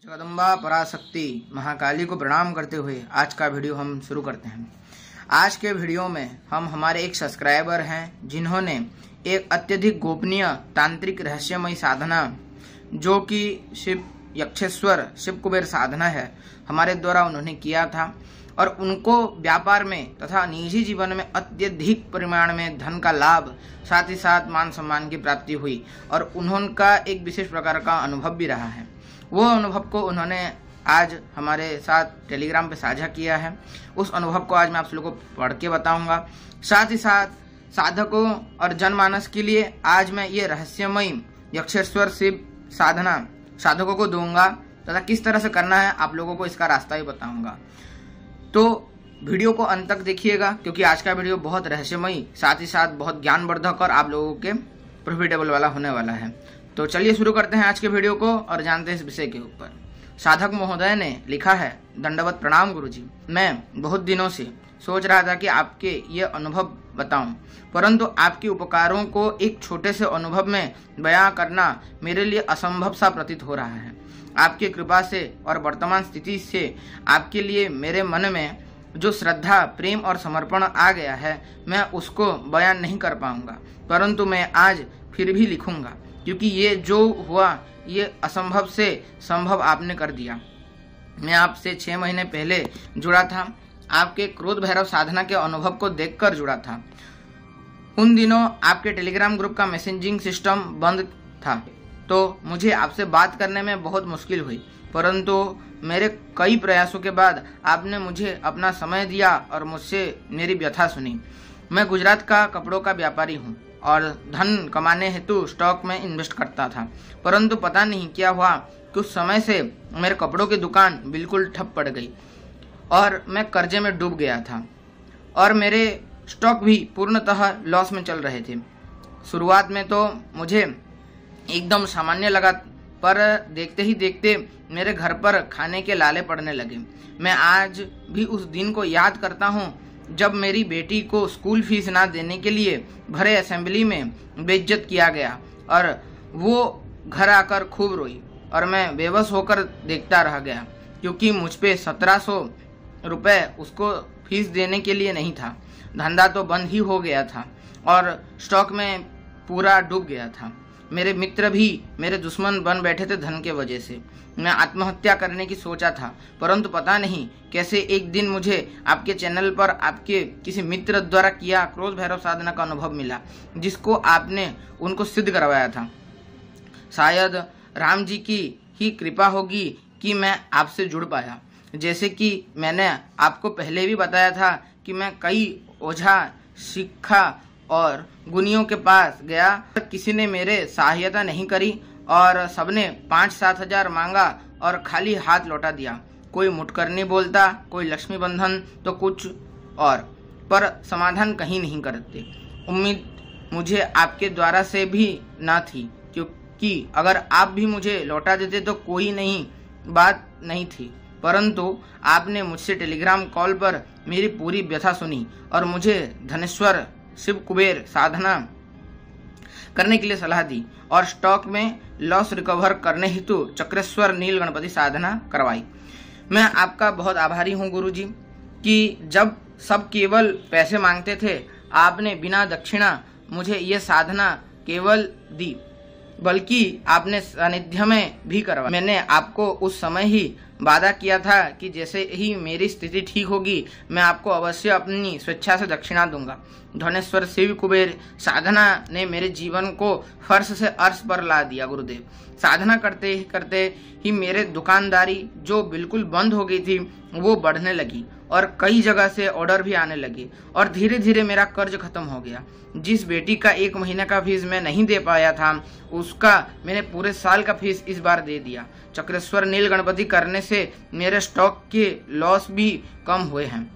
जगदम्बा पराशक्ति महाकाली को प्रणाम करते हुए आज का वीडियो हम शुरू करते हैं। आज के वीडियो में हम हमारे एक सब्सक्राइबर हैं जिन्होंने एक अत्यधिक गोपनीय तांत्रिक रहस्यमयी साधना जो कि शिव यक्षेश्वर शिव कुबेर साधना है हमारे द्वारा उन्होंने किया था और उनको व्यापार में तथा निजी जीवन में अत्यधिक परिमाण में धन का लाभ साथ ही साथ मान सम्मान की प्राप्ति हुई और उन्होंने एक विशेष प्रकार का अनुभव भी रहा है। वो अनुभव को उन्होंने आज हमारे साथ टेलीग्राम पे साझा किया है। उस अनुभव को आज मैं आप लोगों को पढ़ के बताऊंगा। साथ ही साथ साधकों और जनमानस के लिए आज मैं ये रहस्यमयी यक्षेश्वर शिव साधना साधकों को दूंगा तथा किस तरह से करना है आप लोगों को इसका रास्ता भी बताऊंगा। तो वीडियो को अंत तक देखिएगा क्योंकि आज का वीडियो बहुत रहस्यमयी साथ ही साथ बहुत ज्ञानवर्धक और आप लोगों के प्रॉफिटेबल वाला होने वाला है। तो चलिए शुरू करते हैं आज के वीडियो को और जानते हैं इस विषय के ऊपर। साधक महोदय ने लिखा है, दंडवत प्रणाम गुरुजी। मैं बहुत दिनों से सोच रहा था कि आपके ये अनुभव बताऊं, परंतु आपके उपकारों को एक छोटे से अनुभव में बयां करना मेरे लिए असंभव सा प्रतीत हो रहा है। आपकी कृपा से और वर्तमान स्थिति से आपके लिए मेरे मन में जो श्रद्धा प्रेम और समर्पण आ गया है मैं उसको बयान नहीं कर पाऊंगा, परंतु मैं आज फिर भी लिखूंगा क्योंकि ये जो हुआ ये असंभव से संभव आपने कर दिया। मैं आपसे 6 महीने पहले जुड़ा था, आपके क्रोध भैरव साधना के अनुभव को देखकर जुड़ा था। उन दिनों आपके टेलीग्राम ग्रुप का मैसेजिंग सिस्टम बंद था तो मुझे आपसे बात करने में बहुत मुश्किल हुई, परंतु मेरे कई प्रयासों के बाद आपने मुझे अपना समय दिया और मुझसे मेरी व्यथा सुनी। मैं गुजरात का कपड़ों का व्यापारी हूँ और धन कमाने हेतु स्टॉक में इन्वेस्ट करता था, परंतु पता नहीं क्या हुआ कुछ समय से मेरे कपड़ों की दुकान बिल्कुल ठप पड़ गई और मैं कर्जे में डूब गया था और मेरे स्टॉक भी पूर्णतः लॉस में चल रहे थे। शुरुआत में तो मुझे एकदम सामान्य लगा, पर देखते ही देखते मेरे घर पर खाने के लाले पड़ने लगे। मैं आज भी उस दिन को याद करता हूँ जब मेरी बेटी को स्कूल फीस ना देने के लिए भरे असेंबली में बेइज्जत किया गया और वो घर आकर खूब रोई और मैं बेबस होकर देखता रह गया क्योंकि मुझ पे 1700 रुपये उसको फीस देने के लिए नहीं था। धंधा तो बंद ही हो गया था और स्टॉक में पूरा डूब गया था। मेरे मित्र भी मेरे दुश्मन बन बैठे थे धन के वजह से। मैं आत्महत्या करने की सोचा था, परंतु पता नहीं कैसे एक दिन मुझे आपके चैनल पर आपके किसी मित्र द्वारा किया क्रोध भैरव साधना का अनुभव मिला जिसको आपने उनको सिद्ध करवाया था। शायद राम जी की ही कृपा होगी कि मैं आपसे जुड़ पाया। जैसे कि मैंने आपको पहले भी बताया था कि मैं कई ओझा सिक्खा और गुनियों के पास गया, किसी ने मेरे सहायता नहीं करी और सबने 5-7 हजार मांगा और खाली हाथ लौटा दिया। कोई मुटकरनी बोलता, कोई लक्ष्मी बंधन तो कुछ और, पर समाधान कहीं नहीं करते। उम्मीद मुझे आपके द्वारा से भी ना थी क्योंकि अगर आप भी मुझे लौटा देते तो कोई नहीं बात नहीं थी, परंतु आपने मुझसे टेलीग्राम कॉल पर मेरी पूरी व्यथा सुनी और मुझे धनेश्वर शिव कुबेर साधना करने के लिए सलाह दी और स्टॉक में लॉस रिकवर करने हेतु चक्रेश्वर नील गणपति साधना करवाई। मैं आपका बहुत आभारी हूँ गुरुजी कि जब सब केवल पैसे मांगते थे आपने बिना दक्षिणा मुझे ये साधना केवल दी, बल्कि आपने सानिध्य में भी करवाया। मैंने आपको उस समय ही वादा किया था कि जैसे ही मेरी स्थिति ठीक होगी मैं आपको अवश्य अपनी स्वेच्छा से दक्षिणा दूंगा। धनेश्वर शिव कुबेर साधना ने मेरे जीवन को फर्श से अर्श पर ला दिया गुरुदेव। साधना करते ही मेरे दुकानदारी जो बिल्कुल बंद हो गई थी वो बढ़ने लगी और कई जगह से ऑर्डर भी आने लगे और धीरे धीरे मेरा कर्ज खत्म हो गया। जिस बेटी का 1 महीने का फीस मैं नहीं दे पाया था उसका मैंने पूरे साल का फीस इस बार दे दिया। चक्रेश्वर नील गणपति करने से मेरे स्टॉक के लॉस भी कम हुए हैं।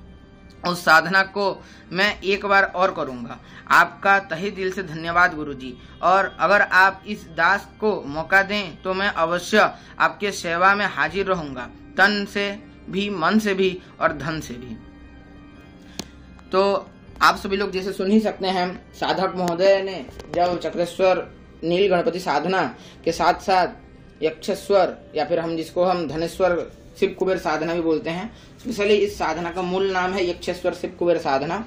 उस साधना को मैं एक बार और करूंगा। आपका तहे दिल से धन्यवाद गुरुजी, और अगर आप इस दास को मौका दें तो मैं अवश्य आपके सेवा में हाजिर रहूंगा, तन से भी, मन से भी और धन से भी। तो आप सभी लोग जैसे सुन ही सकते हैं, साधक महोदय ने जब चक्रेश्वर नील गणपति साधना के साथ साथ यक्षेश्वर या फिर जिसको हम धनेश्वर शिव कुबेर साधना भी बोलते हैं, स्पेशली इस साधना का मूल नाम है यक्षेश्वर शिव कुबेर साधना।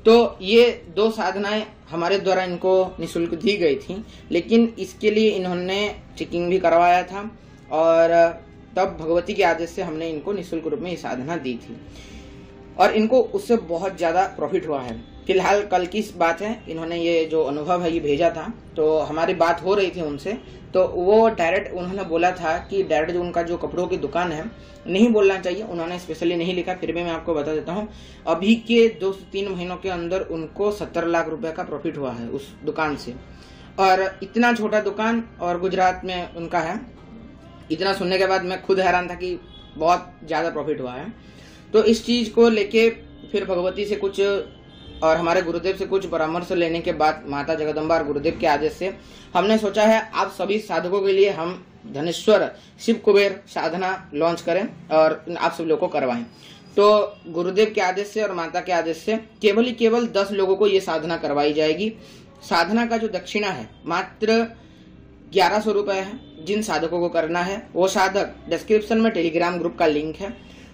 तो ये 2 साधनाएं हमारे द्वारा इनको निःशुल्क दी गई थी, लेकिन इसके लिए इन्होंने चेकिंग भी करवाया था और तब भगवती के आदेश से हमने इनको निःशुल्क रूप में ये साधना दी थी और इनको उससे बहुत ज्यादा प्रॉफिट हुआ है। फिलहाल कल की बात है, इन्होंने ये जो अनुभव है ये भेजा था, तो हमारी बात हो रही थी उनसे, तो वो डायरेक्ट उन्होंने बोला था कि डायरेक्ट जो उनका जो कपड़ों की दुकान है नहीं बोलना चाहिए, उन्होंने स्पेशली नहीं लिखा, फिर भी मैं आपको बता देता हूँ। अभी के 2 से 3 महीनों के अंदर उनको 70 लाख रुपए का प्रॉफिट हुआ है उस दुकान से, और इतना छोटा दुकान और गुजरात में उनका है। इतना सुनने के बाद मैं खुद हैरान था कि बहुत ज्यादा प्रॉफिट हुआ है। तो इस चीज को लेके फिर भगवती से कुछ और हमारे गुरुदेव से कुछ परामर्श लेने के बाद माता जगदम्बा और गुरुदेव के आदेश से हमने सोचा है आप सभी साधकों के लिए हम धनेश्वर शिव कुबेर साधना लॉन्च करें और आप सब लोगों को करवाएं। तो गुरुदेव के आदेश से और माता के आदेश से केवल ही केवल 10 लोगों को ये साधना करवाई जाएगी। साधना का जो दक्षिणा है मात्र 1100 रुपए है। जिन साधकों को करना है वो साधक डिस्क्रिप्शन में टेलीग्राम ग्रुप का लिंक है,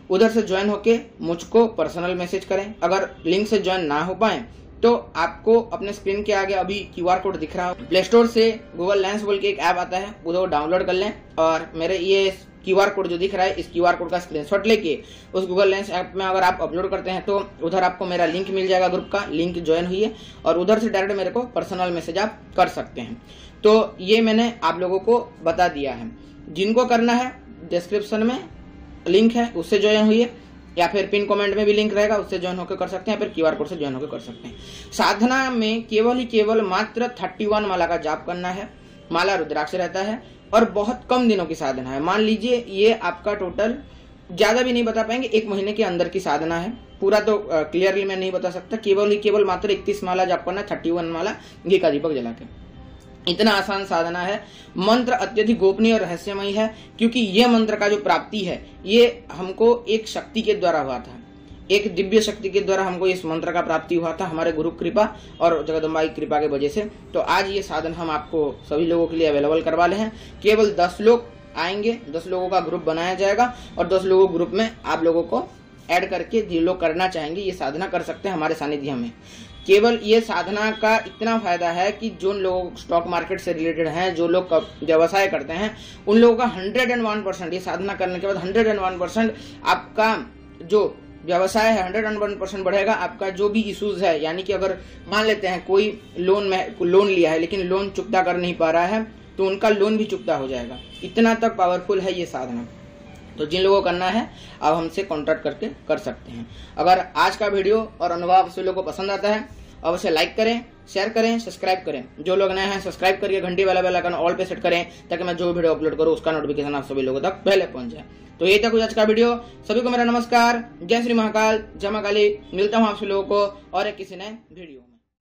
उधर से ज्वाइन होके मुझको पर्सनल मैसेज करें। अगर लिंक से ज्वाइन ना हो पाए तो आपको अपने स्क्रीन के आगे अभी QR कोड दिख रहा है, प्ले स्टोर से गूगल लेंस बोल के एक ऐप आता है, उधर डाउनलोड कर लें और मेरे ये QR कोड जो दिख रहा है इस QR कोड का स्क्रीनशॉट लेके उस गूगल लेंस ऐप में अगर आप अपलोड करते हैं तो उधर आपको मेरा लिंक मिल जाएगा, ग्रुप का लिंक ज्वाइन हुई है और उधर से डायरेक्ट मेरे को पर्सनल मैसेज आप कर सकते हैं। तो ये मैंने आप लोगों को बता दिया है। जिनको करना है डिस्क्रिप्शन में लिंक है उससे ज्वाइन हुई है, या फिर पिन कमेंट में भी लिंक रहेगा उससे ज्वाइन होकर कर सकते हैं, फिर QR कोड से ज्वाइन होकर कर सकते हैं। साधना में केवल ही केवल मात्र 31 माला का जाप करना है। माला रुद्राक्ष रहता है और बहुत कम दिनों की साधना है। मान लीजिए ये आपका टोटल ज्यादा भी नहीं बता पाएंगे, 1 महीने के अंदर की साधना है। पूरा तो क्लियरली मैं नहीं बता सकता, केवल ही केवल मात्र 31 माला जाप करना, 31 माला घी का दीपक जला के। इतना आसान साधना है। मंत्र अत्यधिक गोपनीय और रहस्यमय है, क्योंकि ये मंत्र का जो प्राप्ति है ये हमको एक शक्ति के द्वारा हुआ था, एक दिव्य शक्ति के द्वारा हमको इस मंत्र का प्राप्ति हुआ था, हमारे गुरु कृपा और जगदम्बा की कृपा के वजह से। तो आज ये साधन हम आपको सभी लोगों के लिए अवेलेबल करवा रहे हैं। केवल 10 लोग आएंगे, 10 लोगों का ग्रुप बनाया जाएगा और 10 लोगों ग्रुप में आप लोगों को ऐड करके जो लोग करना चाहेंगे ये साधना कर सकते हैं हमारे सानिध्य में। केवल ये साधना का इतना फायदा है कि जो लोग स्टॉक मार्केट से रिलेटेड हैं, जो लोग व्यवसाय करते हैं, उन लोगों का 101% ये साधना करने के बाद 101% आपका जो व्यवसाय है 101% बढ़ेगा। आपका जो भी इश्यूज है, यानी कि अगर मान लेते हैं कोई लोन लिया है लेकिन लोन चुकता कर नहीं पा रहा है तो उनका लोन भी चुकता हो जाएगा। इतना तक पावरफुल है ये साधना। तो जिन लोगों को करना है आप हमसे कॉन्टैक्ट करके कर सकते हैं। अगर आज का वीडियो और अनुभव आप सभी लोगों को पसंद आता है अवश्य लाइक करें, शेयर करें, सब्सक्राइब करें। जो लोग नए हैं सब्सक्राइब करिए, घंटी वाला बेल आइकन ऑल पे सेट करें ताकि मैं जो वीडियो अपलोड करूं उसका नोटिफिकेशन आप सभी लोगों तक पहले पहुंच जाए। तो यही था कुछ आज का वीडियो। सभी को मेरा नमस्कार, जय श्री महाकाल, जय मां काली। मिलता हूं आप सभी लोगों को और एक किसी नए वीडियो में।